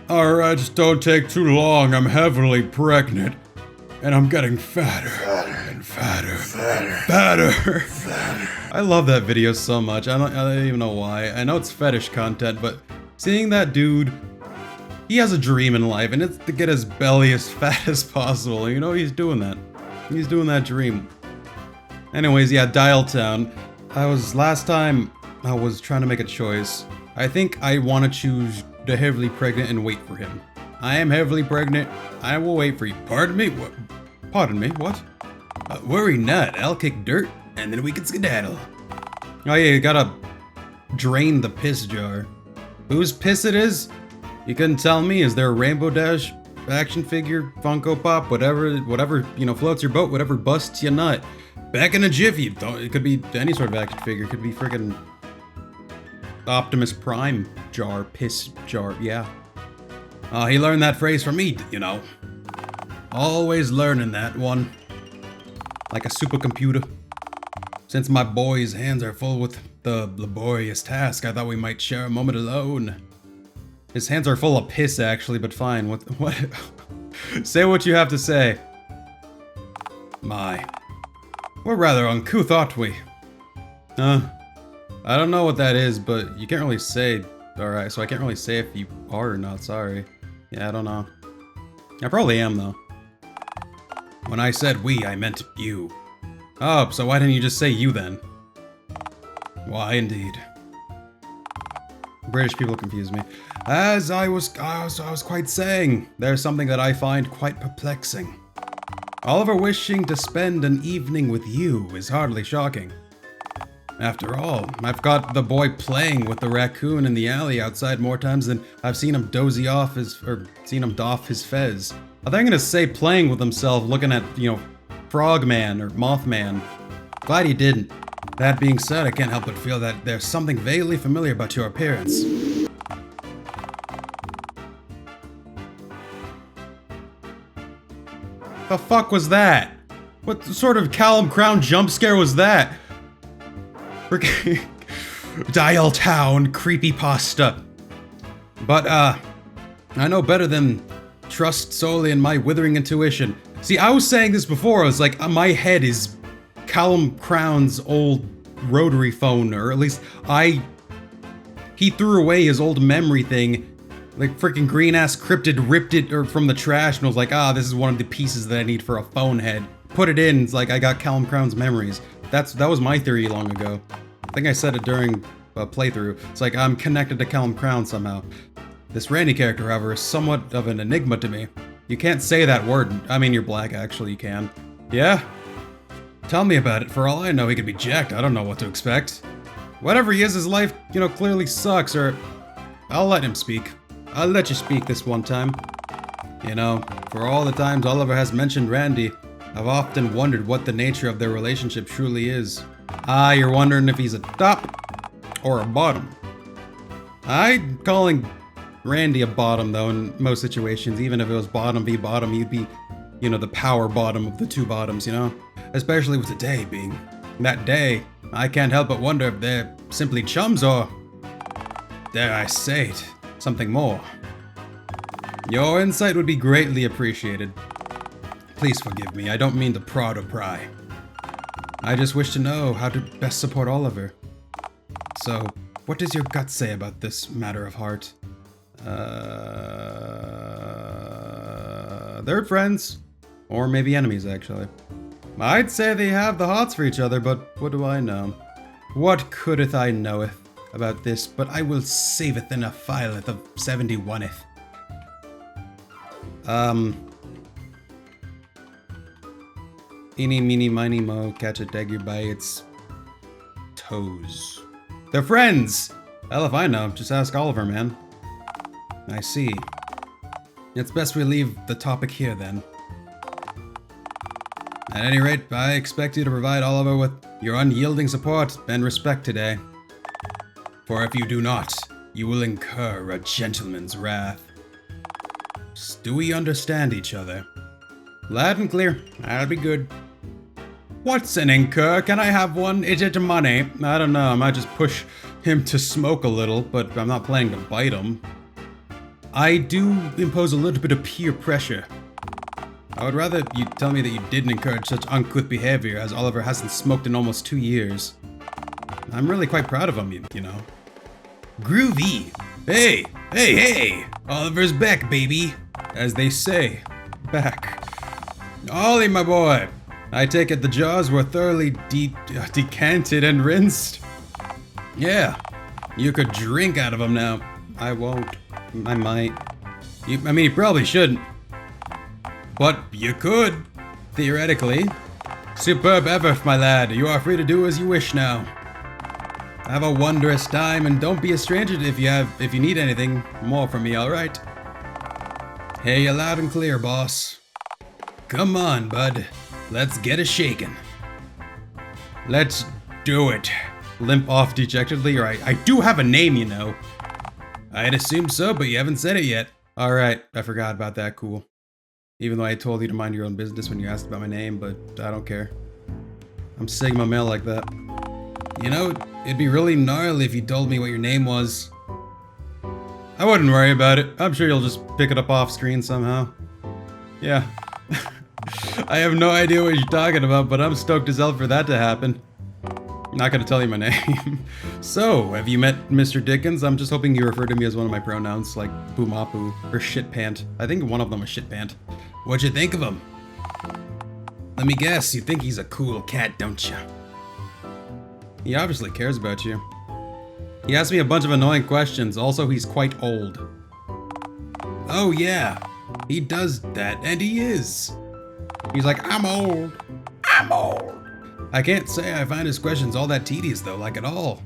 Alright, just don't take too long. I'm heavily pregnant. And I'm getting fatter. And fatter. Fatter. I love that video so much. I don't even know why. I know it's fetish content, but seeing that dude, he has a dream in life, and it's to get his belly as fat as possible. You know, he's doing that. He's doing that dream. Anyways, yeah, Dialtown. Last time I was trying to make a choice. I think I want to choose the heavily pregnant and wait for him. I am heavily pregnant. I will wait for you. Pardon me? What? Pardon me? What? Worry not. I'll kick dirt, and then we can skedaddle. Oh yeah, you gotta drain the piss jar. Whose piss it is? You couldn't tell me. Is there a Rainbow Dash action figure, Funko Pop, whatever, you know, floats your boat, whatever busts your nut. Back in a jiffy. It could be any sort of action figure. It could be friggin' Optimus Prime jar, piss jar, yeah. He learned that phrase from me, you know. Always learning that one. Like a supercomputer. Since my boy's hands are full with the laborious task, I thought we might share a moment alone. His hands are full of piss, actually, but fine. What? Say what you have to say. My. We're rather uncouth, aren't we? I don't know what that is, but you can't really say. Alright, so I can't really say if you are or not, sorry. Yeah, I don't know. I probably am, though. When I said we, I meant you. Oh, so why didn't you just say you then? Why, indeed. British people confuse me. As I was quite saying, there's something that I find quite perplexing. Oliver wishing to spend an evening with you is hardly shocking. After all, I've got the boy playing with the raccoon in the alley outside more times than I've seen him seen him doff his fez. I think I'm gonna say playing with himself, looking at, you know, Frogman or Mothman. Glad he didn't. That being said, I can't help but feel that there's something vaguely familiar about your appearance. The fuck was that? What sort of Callum Crown jump scare was that? Freaking Dialtown creepypasta. But, I know better than trust solely in my withering intuition. See, I was saying this before, I was like, my head is Callum Crown's old rotary phone, or at least he threw away his old memory thing, like freaking green-ass cryptid ripped it from the trash and was like, this is one of the pieces that I need for a phone head. Put it in, it's like I got Callum Crown's memories. That was my theory long ago. I think I said it during a playthrough. It's like I'm connected to Callum Crown somehow. This Randy character, however, is somewhat of an enigma to me. You can't say that word. I mean, you're black, actually, you can. Yeah? Tell me about it. For all I know, he could be jacked. I don't know what to expect. Whatever he is, his life, you know, clearly sucks, or I'll let him speak. I'll let you speak this one time. You know, for all the times Oliver has mentioned Randy, I've often wondered what the nature of their relationship truly is. You're wondering if he's a top or a bottom. I'm calling Randy a bottom, though, in most situations. Even if it was bottom v bottom, you'd be, you know, the power bottom of the two bottoms, you know? Especially with today being that day. I can't help but wonder if they're simply chums or, dare I say it, something more. Your insight would be greatly appreciated. Please forgive me, I don't mean to prod or pry. I just wish to know how to best support Oliver. So, what does your gut say about this matter of heart? They're friends. Or maybe enemies, actually. I'd say they have the hots for each other, but what do I know? What couldeth I knoweth about this, but I will saveth in a fileth of 71th. Eeny, meeny, miny, mo, catch a dagger by its toes. They're friends! Hell if I know, just ask Oliver, man. I see. It's best we leave the topic here, then. At any rate, I expect you to provide Oliver with your unyielding support and respect today. For if you do not, you will incur a gentleman's wrath. Do we understand each other? Loud and clear. That'll be good. What's an incur? Can I have one? Is it money? I don't know. I might just push him to smoke a little, but I'm not planning to bite him. I do impose a little bit of peer pressure. I would rather you tell me that you didn't encourage such uncouth behavior, as Oliver hasn't smoked in almost 2 years. I'm really quite proud of him, you know. Groovy! Hey! Oliver's back, baby! As they say, back. Ollie, my boy! I take it the jaws were thoroughly decanted and rinsed? Yeah, you could drink out of them now. I won't. I might. I mean, you probably shouldn't. But you could, theoretically. Superb effort, my lad. You are free to do as you wish now. Have a wondrous time, and don't be a stranger if you need anything more from me, alright? Hear you loud and clear, boss. Come on, bud. Let's get it shaken. Let's do it. Limp off dejectedly, or I do have a name, you know. I'd assumed so, but you haven't said it yet. Alright, I forgot about that, cool. Even though I told you to mind your own business when you asked about my name, but I don't care. I'm Sigma male like that. You know, it'd be really gnarly if you told me what your name was. I wouldn't worry about it. I'm sure you'll just pick it up off screen somehow. Yeah. I have no idea what you're talking about, but I'm stoked as hell for that to happen. Not gonna tell you my name. So, have you met Mr. Dickens? I'm just hoping you refer to me as one of my pronouns, like Boomapu or Shitpant. I think one of them is Shitpant. What'd you think of him? Let me guess, you think he's a cool cat, don't you? He obviously cares about you. He asked me a bunch of annoying questions. Also, he's quite old. Oh yeah, he does that, and he is. He's like, I'm old. I'm old. I can't say I find his questions all that tedious though, like at all.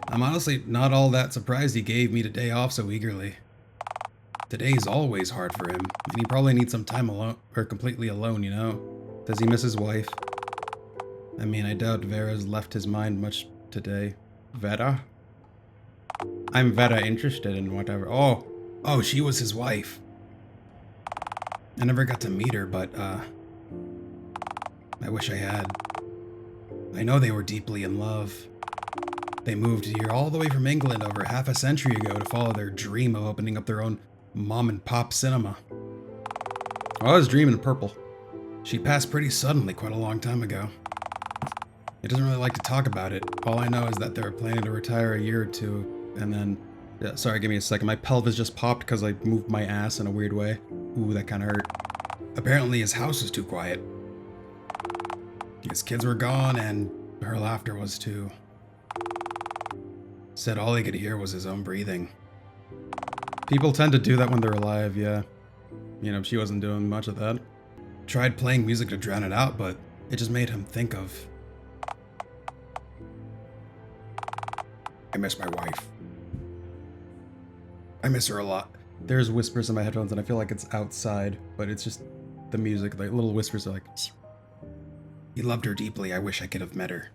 I'm honestly not all that surprised he gave me the day off so eagerly. Today's always hard for him, and he probably needs some time alone, or completely alone, you know? Does he miss his wife? I mean, I doubt Vera's left his mind much today. Vera? I'm Vera interested in whatever. Oh, she was his wife. I never got to meet her, but, I wish I had. I know they were deeply in love. They moved here all the way from England over half a century ago to follow their dream of opening up their own mom-and-pop cinema. I was dreaming purple. She passed pretty suddenly quite a long time ago. He doesn't really like to talk about it. All I know is that they were planning to retire a year or two, and then... Yeah, sorry, give me a second. My pelvis just popped because I moved my ass in a weird way. Ooh, that kind of hurt. Apparently his house was too quiet. His kids were gone, and her laughter was too. Said all he could hear was his own breathing. People tend to do that when they're alive, yeah. You know, she wasn't doing much of that. Tried playing music to drown it out, but it just made him think of... I miss my wife. I miss her a lot. There's whispers in my headphones, and I feel like it's outside, but it's just the music. Like little whispers are like... He loved her deeply. I wish I could have met her.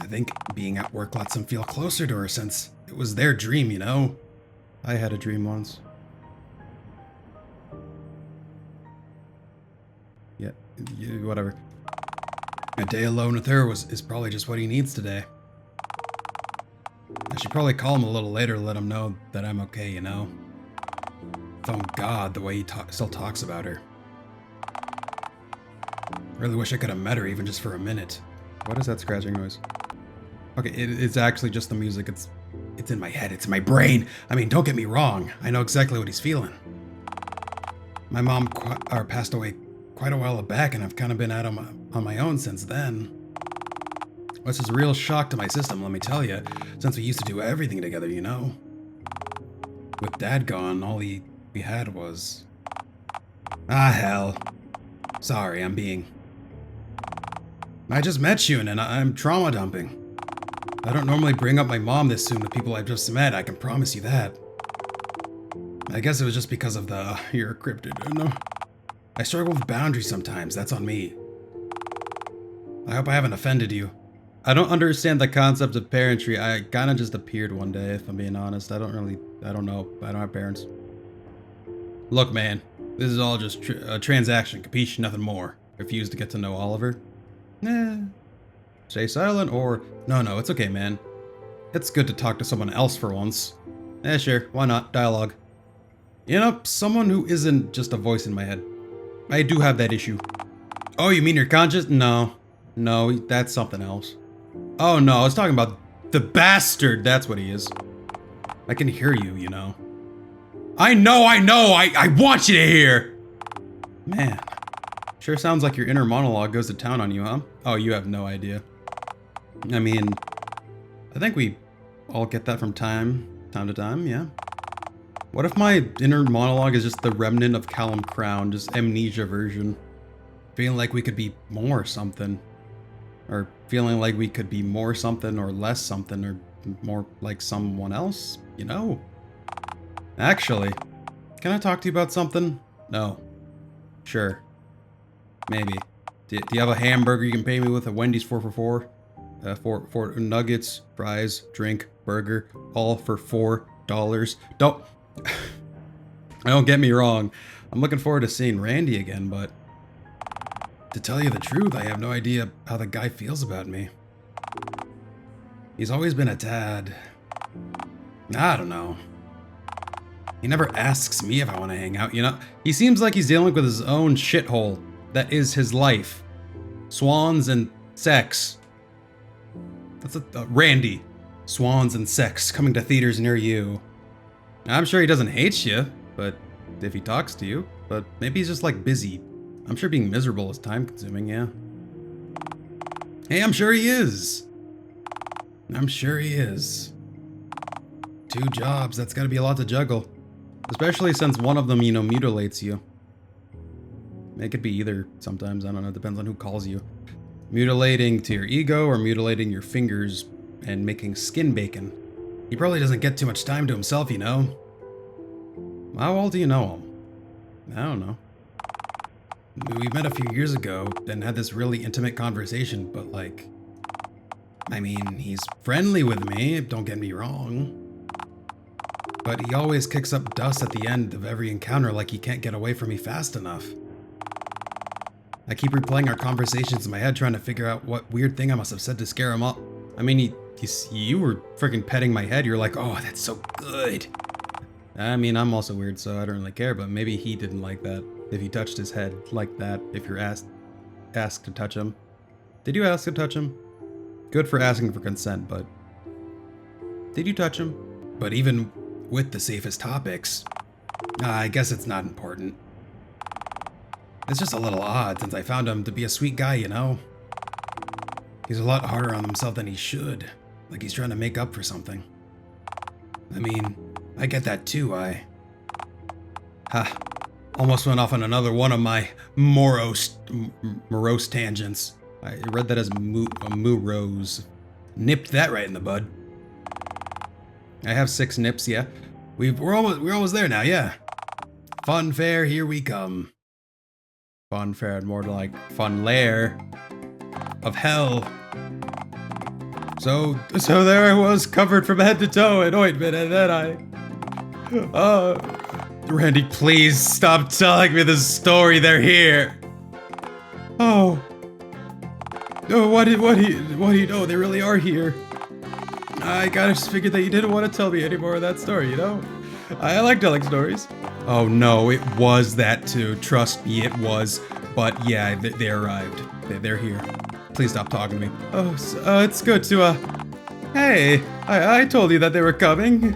I think being at work lets him feel closer to her since it was their dream, you know? I had a dream once. Yeah, whatever. A day alone with her is probably just what he needs today. I should probably call him a little later to let him know that I'm okay, you know? Thank God the way he still talks about her. Really wish I could have met her even just for a minute. What is that scratching noise? Okay, it's actually just the music. It's in my head. It's in my brain. I mean, don't get me wrong. I know exactly what he's feeling. My mom passed away quite a while back, and I've kind of been out on my own since then. Which is a real shock to my system, let me tell you, since we used to do everything together, you know? With Dad gone, all we had was... Ah, hell. Sorry, I'm being... I just met you, and I'm trauma dumping. I don't normally bring up my mom this soon with people I've just met, I can promise you that. I guess it was just because of the... You're cryptid, no? I struggle with boundaries sometimes, that's on me. I hope I haven't offended you. I don't understand the concept of parentry. I kinda just appeared one day, if I'm being honest. I don't know. I don't have parents. Look, man. This is all just a transaction, capiche? Nothing more. Refuse to get to know Oliver? Nah. Stay silent or... No, it's okay, man. It's good to talk to someone else for once. Eh, sure, why not? Dialogue. You know, someone who isn't just a voice in my head. I do have that issue. Oh, you mean your conscience? No. No, that's something else. Oh no, I was talking about the bastard, that's what he is. I can hear you, you know. I know, I want you to hear! Man, sure sounds like your inner monologue goes to town on you, huh? Oh, you have no idea. I mean, I think we all get that from time to time, yeah? What if my inner monologue is just the remnant of Callum Crown, just amnesia version? Feeling like we could be more something. Or feeling like we could be more something or less something or more like someone else, you know? Actually, can I talk to you about something? No. Sure. Maybe. Do you have a hamburger you can pay me with? A Wendy's 4 for $4? Four nuggets, fries, drink, burger, all for $4. Don't get me wrong. I'm looking forward to seeing Randy again, but to tell you the truth, I have no idea how the guy feels about me. He's always been a tad... I don't know. He never asks me if I want to hang out, you know? He seems like he's dealing with his own shithole that is his life. Swans and sex. That's Randy. Swans and sex coming to theaters near you. I'm sure he doesn't hate you, but if he talks to you, but maybe he's just like busy. I'm sure being miserable is time consuming, yeah. Hey, I'm sure he is. I'm sure he is. 2 jobs, that's gotta be a lot to juggle. Especially since one of them, you know, mutilates you. It could be either sometimes, I don't know, it depends on who calls you. Mutilating to your ego or mutilating your fingers and making skin bacon. He probably doesn't get too much time to himself, you know? How old do you know him? I don't know. We met a few years ago and had this really intimate conversation, but like... I mean, he's friendly with me, don't get me wrong. But he always kicks up dust at the end of every encounter like he can't get away from me fast enough. I keep replaying our conversations in my head trying to figure out what weird thing I must have said to scare him up. I mean, you were freaking petting my head, you're like, oh, that's so good. I mean, I'm also weird, so I don't really care, but maybe he didn't like that. If he touched his head like that, if you're asked to touch him. Did you ask to touch him? Good for asking for consent, but... Did you touch him? But even with the safest topics, I guess it's not important. It's just a little odd since I found him to be a sweet guy, you know? He's a lot harder on himself than he should. Like he's trying to make up for something. I mean, I get that too, almost went off on another one of my morose tangents. I read that as morose. Nipped that right in the bud. I have 6 nips, yeah. We're almost there now, yeah. Fun fair, here we come. Fun fair, more like fun lair of hell. So there I was, covered from head to toe in ointment, and then Randy, please stop telling me this story. They're here. Oh, what do you know? They really are here. I kinda just figured that you didn't want to tell me any more of that story, you know? I like telling stories. Oh no, it was that too. Trust me, it was. But yeah, they arrived. They're here. Please stop talking to me. Oh, it's good to, Hey, I told you that they were coming.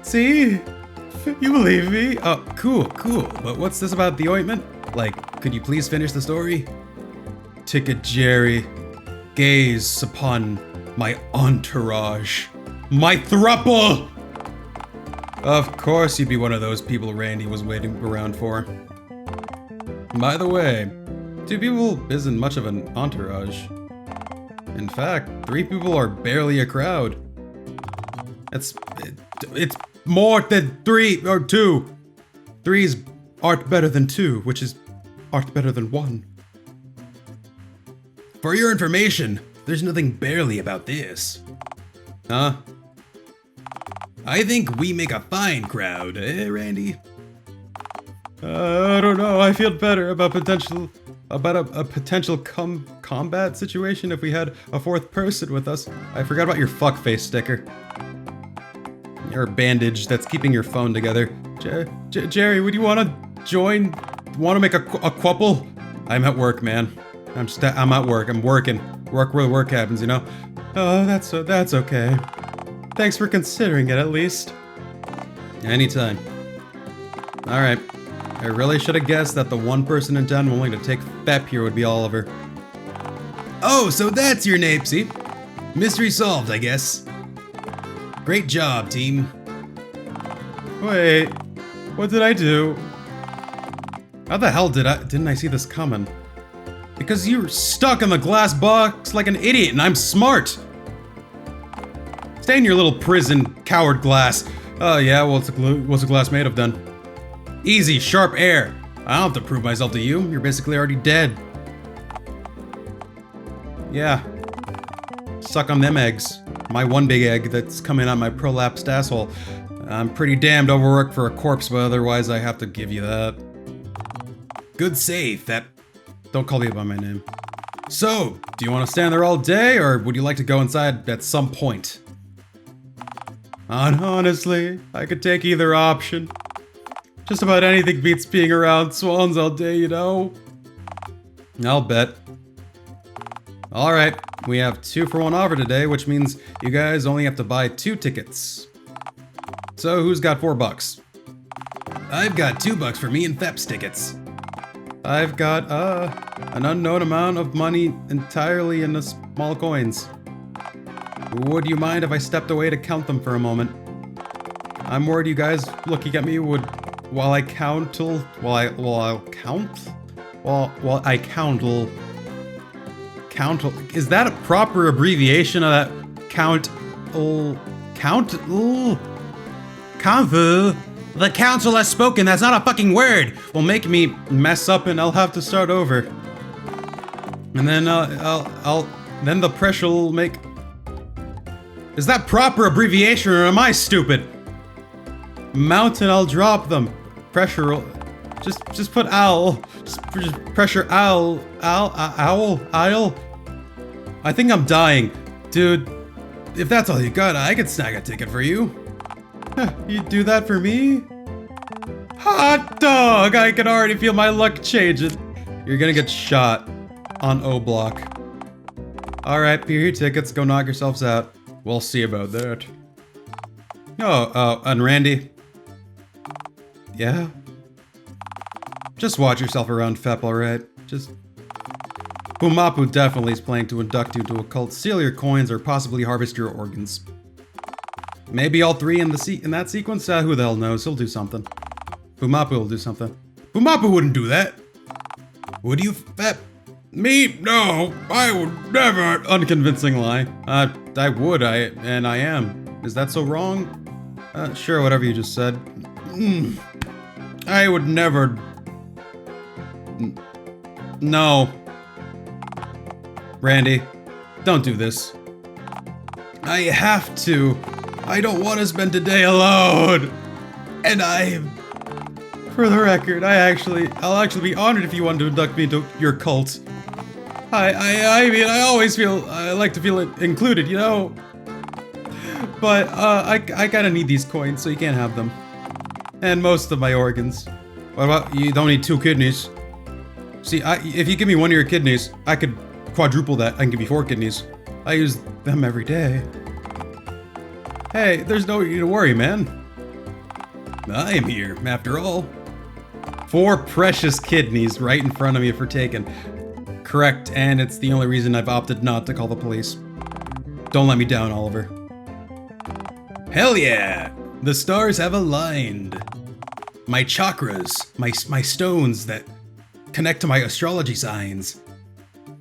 See? You believe me? Oh, cool. But what's this about the ointment? Like, could you please finish the story? Ticket Jerry, gaze upon my entourage. My thruple! Of course you'd be one of those people Randy was waiting around for. By the way, 2 people isn't much of an entourage. In fact, 3 people are barely a crowd. It's more than 3 or 2. 3's art better than 2, which is art better than 1. For your information, there's nothing barely about this. Huh? I think we make a fine crowd, eh, Randy? I don't know. I feel better about a potential combat situation if we had a 4th person with us. I forgot about your fuckface sticker. or bandage that's keeping your phone together. Jerry, would you want to join? Want to make a quapple? I'm at work, man. I'm at work. I'm working. Work where the work happens, you know? Oh, that's okay. Thanks for considering it, at least. Anytime. Alright. I really should have guessed that the one person in town willing to take FEP here would be Oliver. Oh, so that's your Napesy. Mystery solved, I guess. Great job, team. Wait, what did I do? How the hell didn't I see this coming? Because you're stuck in the glass box like an idiot and I'm smart. Stay in your little prison, coward glass. Oh yeah, what's the glass made of then? Easy, sharp air. I don't have to prove myself to you. You're basically already dead. Yeah. Suck on them eggs. My one big egg that's coming out my prolapsed asshole. I'm pretty damned overworked for a corpse, but otherwise I have to give you that. Good save, that... Don't call me by my name. So, do you want to stand there all day, or would you like to go inside at some point? Honestly, I could take either option. Just about anything beats being around swans all day, you know? I'll bet. Alright, we have 2-for-1 offer today, which means you guys only have to buy 2 tickets. So who's got $4? I've got $2 for me and FEP's tickets. I've got, an unknown amount of money entirely in the small coins. Would you mind if I stepped away to count them for a moment? I'm worried you guys looking at me would, while I countle, is that a proper abbreviation of that count? The council has spoken, that's not a fucking word! Will make me mess up and I'll have to start over. And then then the pressure will make... Is that proper abbreviation or am I stupid? Mountain, I'll drop them. Pressure will... Just put owl. Just pressure owl. Owl. I think I'm dying. Dude, if that's all you got, I could snag a ticket for you. You'd do that for me? Hot dog! I can already feel my luck changing. You're gonna get shot on O Block. Alright, here are your tickets. Go knock yourselves out. We'll see about that. Oh, and Randy. Yeah? Just watch yourself around FEP, alright? Just... Pumapu definitely is planning to induct you into a cult, steal your coins, or possibly harvest your organs. Maybe all 3 in that sequence? Who the hell knows? He'll do something. Pumapu will do something. Pumapu wouldn't do that! Would you, FEP? Me? No, I would never! Unconvincing lie. I would, and I am. Is that so wrong? Sure, whatever you just said. I would never... No. Randy, don't do this. I have to. I don't want to spend today alone. And for the record, I'll actually be honored if you want to induct me into your cult. I mean, I always I like to feel included, you know? But, I kinda need these coins, so you can't have them. And most of my organs. What about, you don't need 2 kidneys. See, if you give me 1 of your kidneys, I could quadruple that. I can give you 4 kidneys. I use them every day. Hey, there's no need to worry, man. I am here, after all. 4 precious kidneys right in front of me for taking. Correct, and it's the only reason I've opted not to call the police. Don't let me down, Oliver. Hell yeah! The stars have aligned. My chakras, my stones that connect to my astrology signs.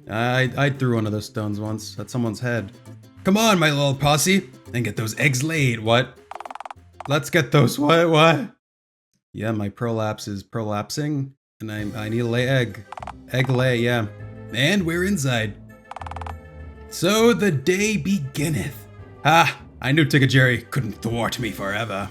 I threw one of those stones once at someone's head. Come on, my little posse, and get those eggs laid, what? Let's get those, what? Yeah, my prolapse is prolapsing, and I need to lay egg. Egg lay, yeah. And we're inside. So the day beginneth. I knew Ticket Jerry couldn't thwart me forever.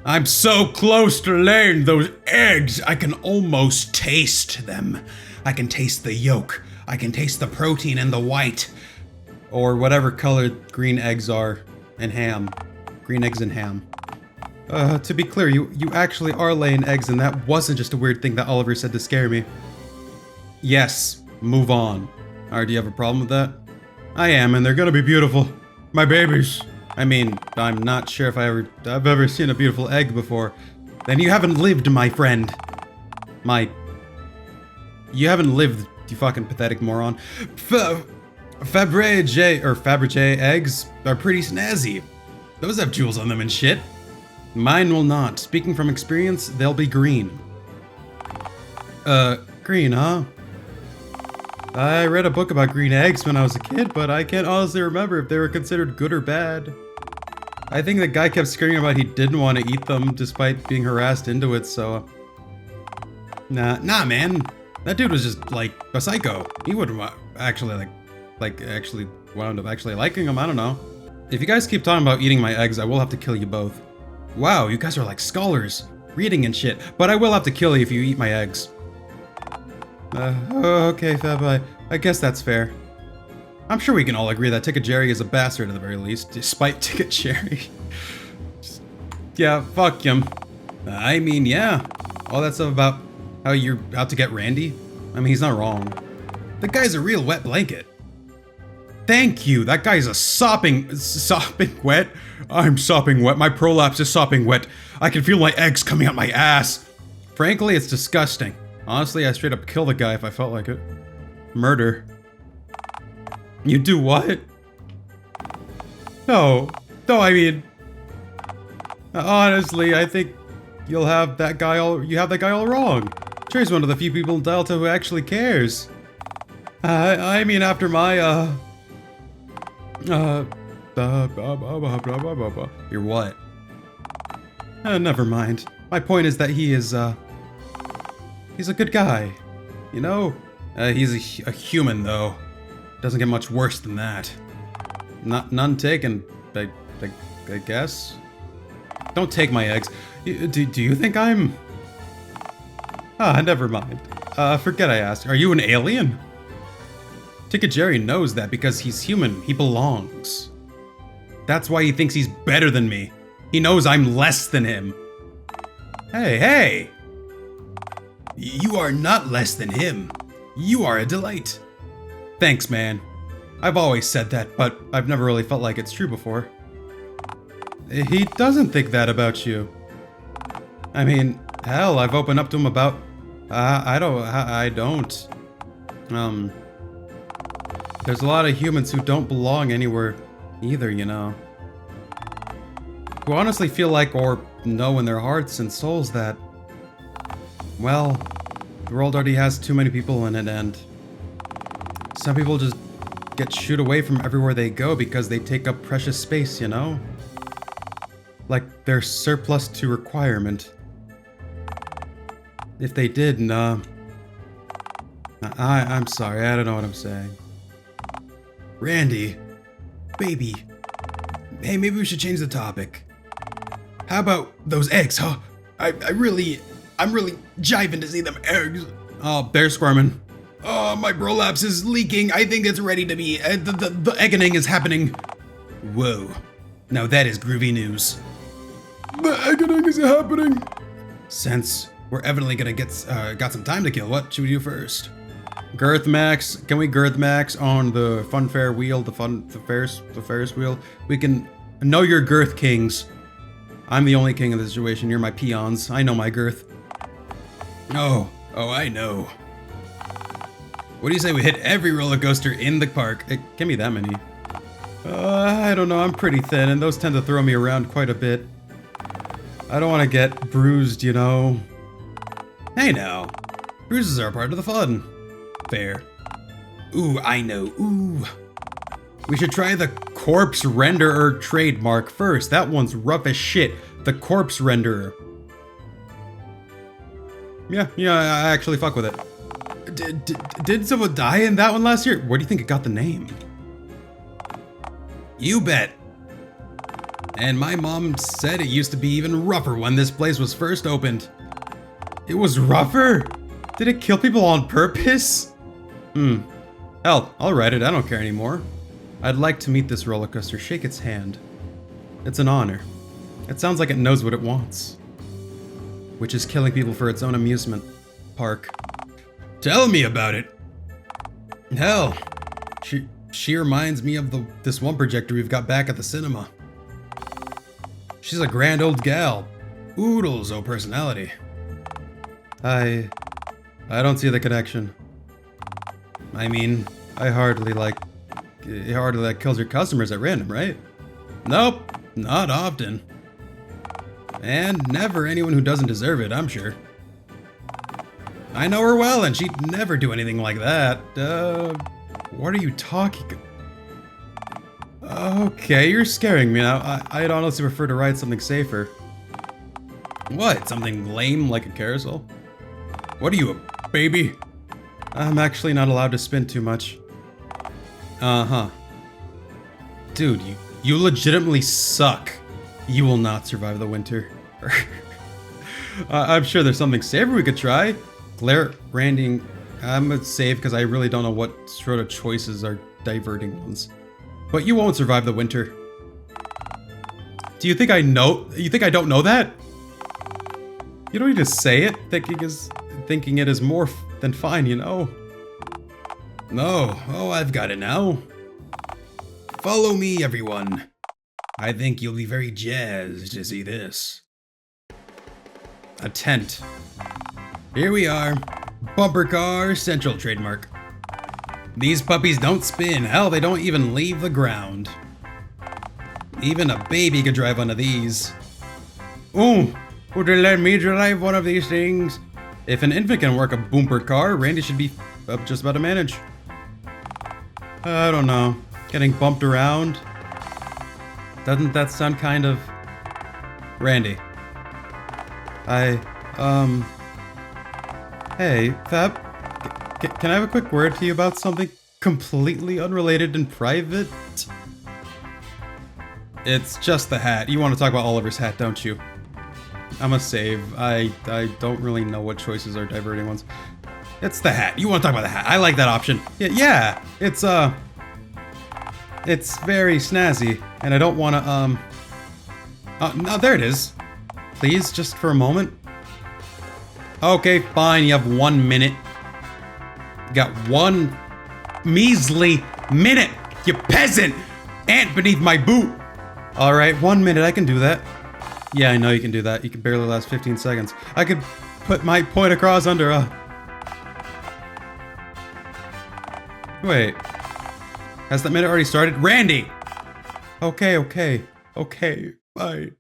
I'm so close to laying those eggs, I can almost taste them. I can taste the yolk. I can taste the protein and the white. Or whatever color green eggs are. And ham. Green eggs and ham. To be clear, you actually are laying eggs and that wasn't just a weird thing that Oliver said to scare me. Yes, move on. Alright, do you have a problem with that? I am, and they're gonna be beautiful. My babies. I mean, I'm not sure if I've ever seen a beautiful egg before. Then you haven't lived, my friend. You haven't lived, you fucking pathetic moron. Fabergé eggs are pretty snazzy. Those have jewels on them and shit. Mine will not. Speaking from experience, they'll be green. Green, huh? I read a book about green eggs when I was a kid, but I can't honestly remember if they were considered good or bad. I think the guy kept screaming about he didn't want to eat them despite being harassed into it, so... Nah, man. That dude was just, like, a psycho. He wouldn't actually, actually wound up actually liking them, I don't know. If you guys keep talking about eating my eggs, I will have to kill you both. Wow, you guys are like scholars, reading and shit, but I will have to kill you if you eat my eggs. Okay, Fab, I guess that's fair. I'm sure we can all agree that Ticket Jerry is a bastard at the very least, despite Ticket Jerry. Yeah, fuck him. I mean, yeah. All that stuff about how you're out to get Randy? I mean, he's not wrong. The guy's a real wet blanket. Thank you, that guy's a sopping wet? I'm sopping wet, my prolapse is sopping wet. I can feel my eggs coming out my ass. Frankly, it's disgusting. Honestly, I straight up kill the guy if I felt like it. Murder. You do what? No, I mean... Honestly, I think you have that guy all wrong. Jerry's one of the few people in Dialtown who actually cares. I mean, after my, You're what? Never mind. My point is that he is, he's a good guy. You know? He's a human, though. Doesn't get much worse than that. None taken, I guess? Don't take my eggs. Do you think I'm... never mind. Forget I asked. Are you an alien? Ticket Jerry knows that because he's human. He belongs. That's why he thinks he's better than me. He knows I'm less than him. Hey! You are not less than him. You are a delight. Thanks, man. I've always said that, but I've never really felt like it's true before. He doesn't think that about you. I mean, hell, I've opened up to him about... I don't. There's a lot of humans who don't belong anywhere either, you know. Who honestly feel like, or know in their hearts and souls that... Well, the world already has too many people in it, and... Some people just get shooed away from everywhere they go because they take up precious space, you know? Like they're surplus to requirement. If they did, I'm sorry, I don't know what I'm saying. Randy, baby, hey, maybe we should change the topic. How about those eggs, huh? I'm really jiving to see them eggs. Oh, they're squirming. Oh, my prolapse is leaking. I think it's ready to be. The eggening is happening. Whoa. Now that is groovy news. The eggening is happening. Since we're evidently gonna got some time to kill, what should we do first? Girth max. Can we girth max on the funfair wheel? The Ferris wheel. We can know your girth kings. I'm the only king in this situation. You're my peons. I know my girth. Oh, I know. What do you say we hit every roller coaster in the park? It can't be that many. I don't know, I'm pretty thin, and those tend to throw me around quite a bit. I don't want to get bruised, you know. Hey now, bruises are part of the fun. Fair. Ooh, I know, ooh. We should try the corpse renderer trademark first. That one's rough as shit. The corpse renderer. Yeah, I actually fuck with it. Did someone die in that one last year? Where do you think it got the name? You bet. And my mom said it used to be even rougher when this place was first opened. It was rougher? Did it kill people on purpose? Hell, I'll ride it, I don't care anymore. I'd like to meet this roller coaster, shake its hand. It's an honor. It sounds like it knows what it wants, which is killing people for its own amusement park. Tell me about it. Hell, she reminds me of this one projector we've got back at the cinema. She's a grand old gal. Oodles o' personality. I don't see the connection. I mean, it hardly like kills your customers at random, right? Nope, not often. And never anyone who doesn't deserve it, I'm sure. I know her well, and she'd never do anything like that. What are you talking? Okay, you're scaring me now. I'd honestly prefer to ride something safer. What? Something lame like a carousel? What are you, a baby? I'm actually not allowed to spin too much. Uh-huh. Dude, you legitimately suck. You will not survive the winter. I'm sure there's something safer we could try. Randy, I'm gonna save because I really don't know what sort of choices are diverting ones. But you won't survive the winter. Do you think I know? You think I don't know that? You don't need to say it. Thinking it is more than fine, you know. No. Oh, I've got it now. Follow me, everyone. I think you'll be very jazzed to see this. A tent. Here we are. Bumper car central trademark. These puppies don't spin. Hell, they don't even leave the ground. Even a baby could drive one of these. Ooh, would you let me drive one of these things? If an infant can work a bumper car, Randy should be just about to manage. I don't know. Getting bumped around? Doesn't that sound kind of... Randy. Hey, Fab. Can I have a quick word to you about something completely unrelated and private? It's just the hat. You want to talk about Oliver's hat, don't you? I'm a save. I don't really know what choices are diverting ones. It's the hat. You want to talk about the hat. I like that option. Yeah, it's very snazzy, and I don't want to, no, there it is. Please, just for a moment. Okay, fine, you have 1 minute. You got 1 measly minute, you peasant! Ant beneath my boot! Alright, 1 minute, I can do that. Yeah, I know you can do that. You can barely last 15 seconds. I could put my point across under a... Wait. Has that minute already started? Randy! Okay, fine.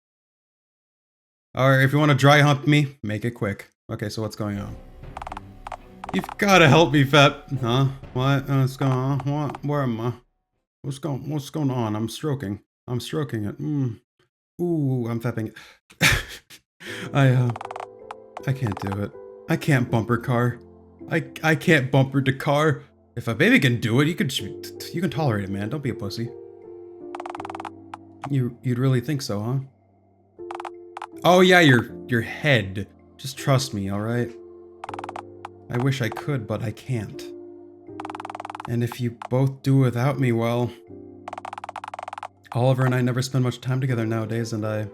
Alright, if you want to dry hump me, make it quick. Okay, so what's going on? You've gotta help me, Fat. Huh? What? What's going on? What? Where am I? What's going on? I'm stroking it. Ooh, I'm fapping it. I can't do it. I can't bumper car. I can't bumper the car. If a baby can do it, you can tolerate it, man. Don't be a pussy. You'd really think so, huh? Oh yeah, your head. Just trust me, alright? I wish I could, but I can't. And if you both do without me, well... Oliver and I never spend much time together nowadays, and I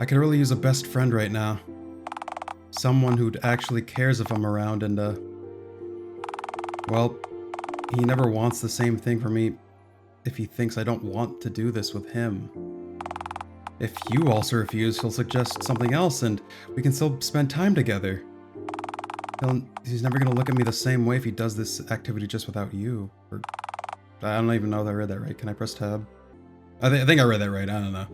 could really use a best friend right now. Someone who actually cares if I'm around, and well, he never wants the same thing for me if he thinks I don't want to do this with him. If you also refuse, he'll suggest something else, and we can still spend time together. He's never gonna look at me the same way if he does this activity just without you. Or, I don't even know if I read that right. Can I press tab? I think I read that right. I don't know.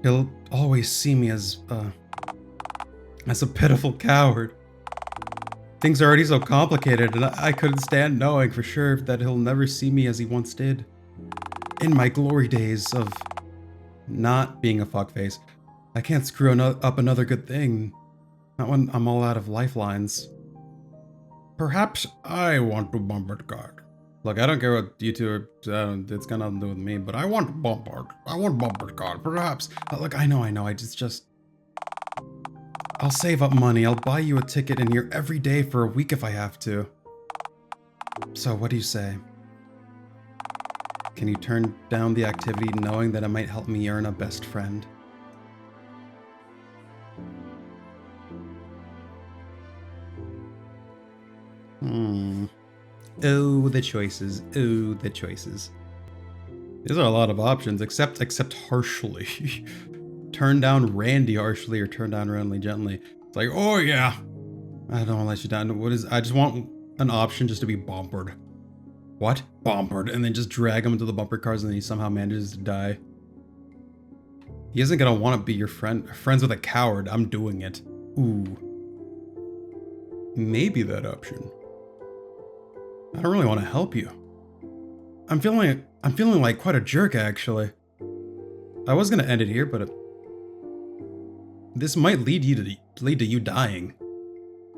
He'll always see me as a pitiful coward. Things are already so complicated, and I couldn't stand knowing for sure that he'll never see me as he once did. In my glory days of not being a fuckface, I can't screw up another good thing. Not when I'm all out of lifelines. Perhaps I want to bumper the card. Look, I don't care what you two are, it's got nothing to do with me, but I want to bumper the card, perhaps. Look, I know, I just... I'll save up money, I'll buy you a ticket in here every day for a week if I have to. So, what do you say? Can you turn down the activity knowing that it might help me earn a best friend? Oh, the choices. Oh, the choices. These are a lot of options, except harshly. Turn down Randy harshly or turn down Randy gently. It's like, oh yeah. I don't want to let you down. What is, I just want an option just to be bombered. What? Bombered. And then just drag him into the bumper cars and then he somehow manages to die. He isn't gonna want to be your friend. Friends with a coward. I'm doing it. Ooh. Maybe that option. I don't really want to help you. I'm feeling like quite a jerk, actually. I was gonna end it here, but this might lead to you dying.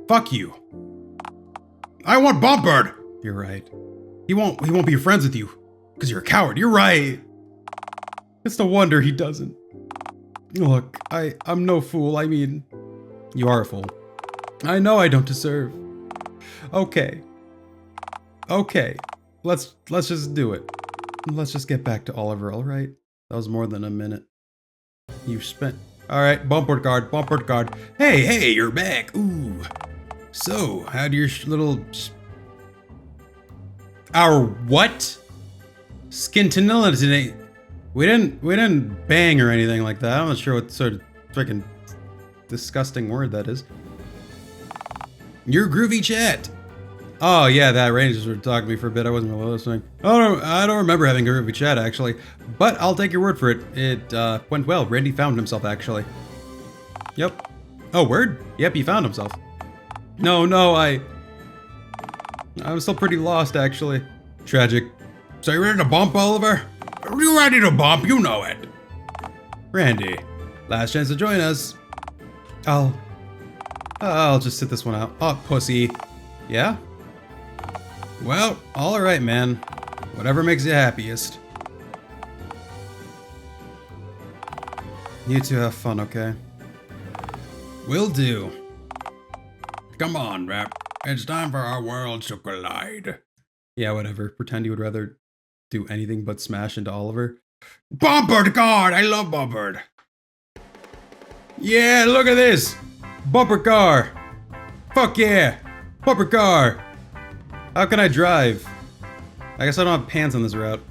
Fuck you. I want Bumpbird. You're right. He won't be friends with you because you're a coward. You're right. It's no wonder he doesn't. Look, I'm no fool. I mean, you are a fool. I know I don't deserve. Okay. Okay. Let's just do it. Let's just get back to Oliver, all right? That was more than a minute. You spent... All right, bumper guard. Hey, you're back. Ooh. So, how'd your little... Our what? Skintinilla today. We didn't bang or anything like that. I'm not sure what sort of freaking disgusting word that is. Your groovy chat. Oh yeah, that Rangers were talking to me for a bit. I wasn't really listening. I don't remember having a groovy chat actually, but I'll take your word for it. It went well. Randy found himself actually. Yep. Oh, word? Yep, he found himself. No, I'm still pretty lost actually. Tragic. So you ready to bump, Oliver? Are you ready to bump? You know it. Randy, last chance to join us. I'll just sit this one out. Oh, pussy. Yeah? Well, alright, man. Whatever makes you happiest. You two have fun, okay? Will do. Come on, Rap. It's time for our worlds to collide. Yeah, whatever. Pretend you would rather do anything but smash into Oliver. Bumpbird God! I love Bumpbird! Yeah, look at this! Bumper car! Fuck yeah! Bumper car! How can I drive? I guess I don't have pants on this route.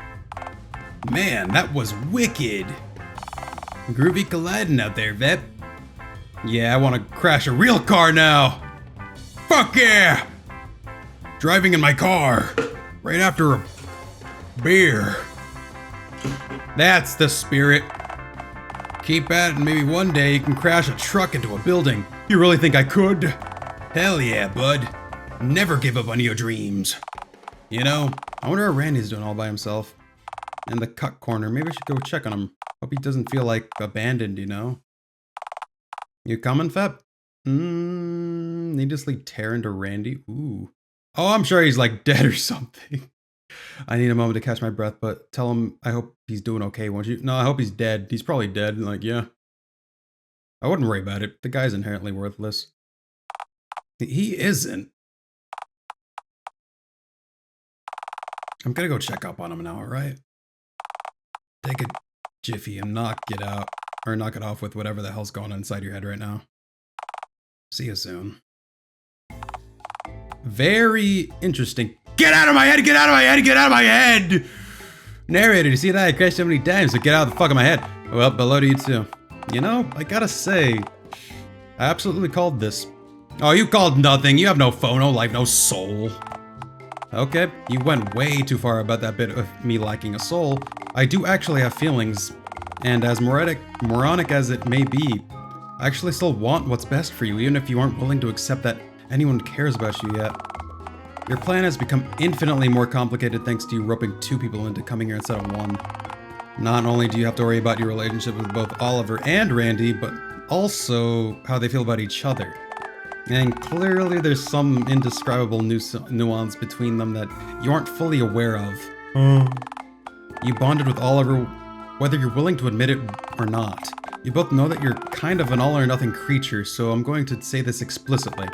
Man, that was wicked! Groovy colliding out there, Vep. Yeah, I want to crash a real car now! Fuck yeah! Driving in my car. Right after a beer. That's the spirit. Keep at it and maybe one day you can crash a truck into a building. You really think I could? Hell yeah, bud. Never give up on your dreams. You know, I wonder how Randy's doing all by himself. In the cut corner. Maybe I should go check on him. Hope he doesn't feel like abandoned, you know? You coming, Feb? Needlessly tear into Randy? Ooh. Oh, I'm sure he's like dead or something. I need a moment to catch my breath, but tell him I hope he's doing okay, won't you? No, I hope he's dead. He's probably dead. Like, yeah. I wouldn't worry about it. The guy's inherently worthless. He isn't. I'm gonna go check up on him now, alright? Take a jiffy and knock it off with whatever the hell's going on inside your head right now. See you soon. Very interesting. Get out of my head! Get out of my head! Get out of my head! Narrator, you see that? I crashed so many times, so get out of the fuck of my head. Well, below to you too. You know, I gotta say, I absolutely called this. Oh, you called nothing. You have no phone, no life, no soul. Okay, you went way too far about that bit of me lacking a soul. I do actually have feelings, and as moronic as it may be, I actually still want what's best for you, even if you aren't willing to accept that anyone cares about you yet. Your plan has become infinitely more complicated thanks to you roping two people into coming here instead of one. Not only do you have to worry about your relationship with both Oliver and Randy, but also how they feel about each other. And clearly there's some indescribable nuance between them that you aren't fully aware of. You bonded with Oliver whether you're willing to admit it or not. You both know that you're kind of an all-or-nothing creature, so I'm going to say this explicitly.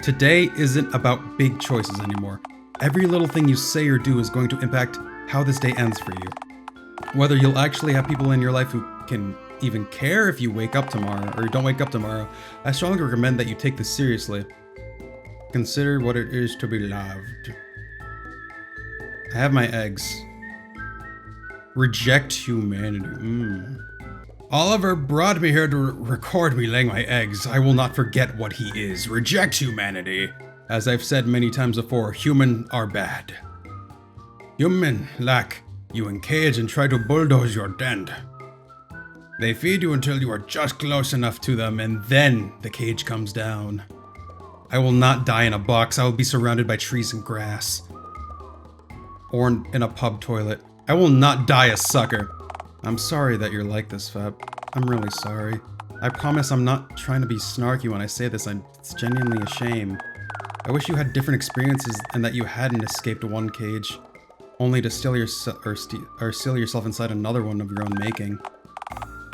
Today isn't about big choices anymore. Every little thing you say or do is going to impact how this day ends for you. Whether you'll actually have people in your life who can even care if you wake up tomorrow or don't wake up tomorrow, I strongly recommend that you take this seriously. Consider what it is to be loved. I have my eggs. Reject humanity. Oliver brought me here to record me laying my eggs. I will not forget what he is. Reject humanity. As I've said many times before, human are bad. Human lack you encage and try to bulldoze your den. They feed you until you are just close enough to them, and then the cage comes down. I will not die in a box. I will be surrounded by trees and grass. Or in a pub toilet. I will not die a sucker. I'm sorry that you're like this, Fab. I'm really sorry. I promise I'm not trying to be snarky when I say this. It's genuinely a shame. I wish you had different experiences and that you hadn't escaped one cage, only to steal yourself inside another one of your own making.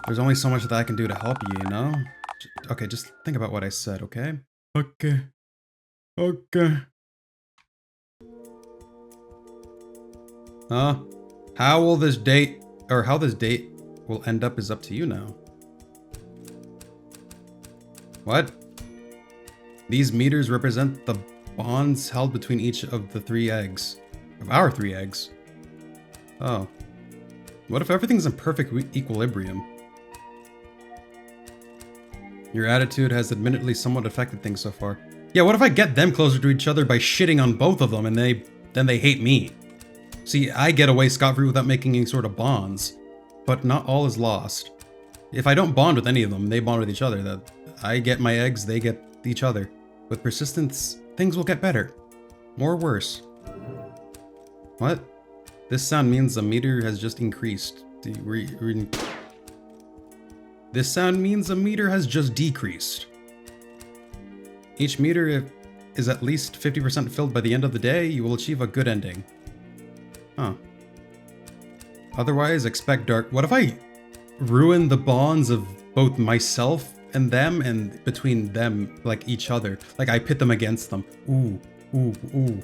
There's only so much that I can do to help you, you know? Okay, just think about what I said, okay? Okay. Okay. How this date will end up is up to you now. What? These meters represent the bonds held between each of the 3 eggs. Of our 3 eggs. Oh. What if everything's in perfect equilibrium? Your attitude has admittedly somewhat affected things so far. Yeah, what if I get them closer to each other by shitting on both of them and then they hate me? See, I get away scot-free without making any sort of bonds. But not all is lost. If I don't bond with any of them, they bond with each other. I get my eggs, they get each other. With persistence, things will get better. Or worse. What? This sound means the meter has just increased. This sound means a meter has just decreased. Each meter is at least 50% filled by the end of the day, you will achieve a good ending. Huh. Otherwise, expect dark. What if I ruin the bonds of both myself and them and between them, like each other? Like I pit them against them. Ooh, ooh, ooh.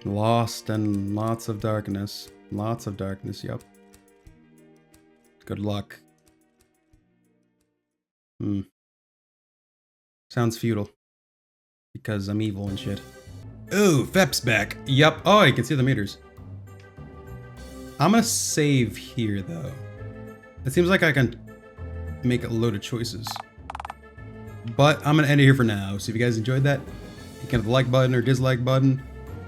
Lost and lots of darkness. Lots of darkness, yep. Good luck. Sounds futile. Because I'm evil and shit. Ooh, Fep's back. Yep. Oh, you can see the meters. I'm gonna save here, though. It seems like I can make a load of choices. But I'm gonna end it here for now. So if you guys enjoyed that, you can hit the like button or dislike button.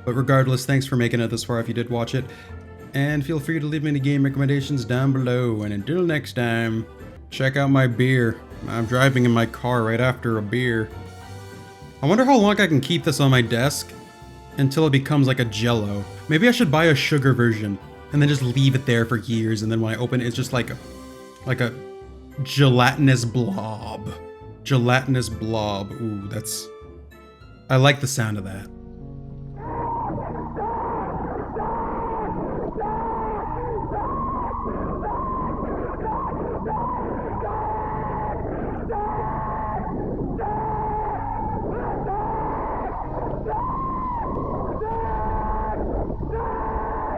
But regardless, thanks for making it this far if you did watch it. And feel free to leave me any game recommendations down below. And until next time, check out my beer. I'm driving in my car right after a beer. I wonder how long I can keep this on my desk until it becomes like a Jello. Maybe I should buy a sugar version and then just leave it there for years, and then when I open it, it's just like a gelatinous blob. Gelatinous blob. Ooh, I like the sound of that.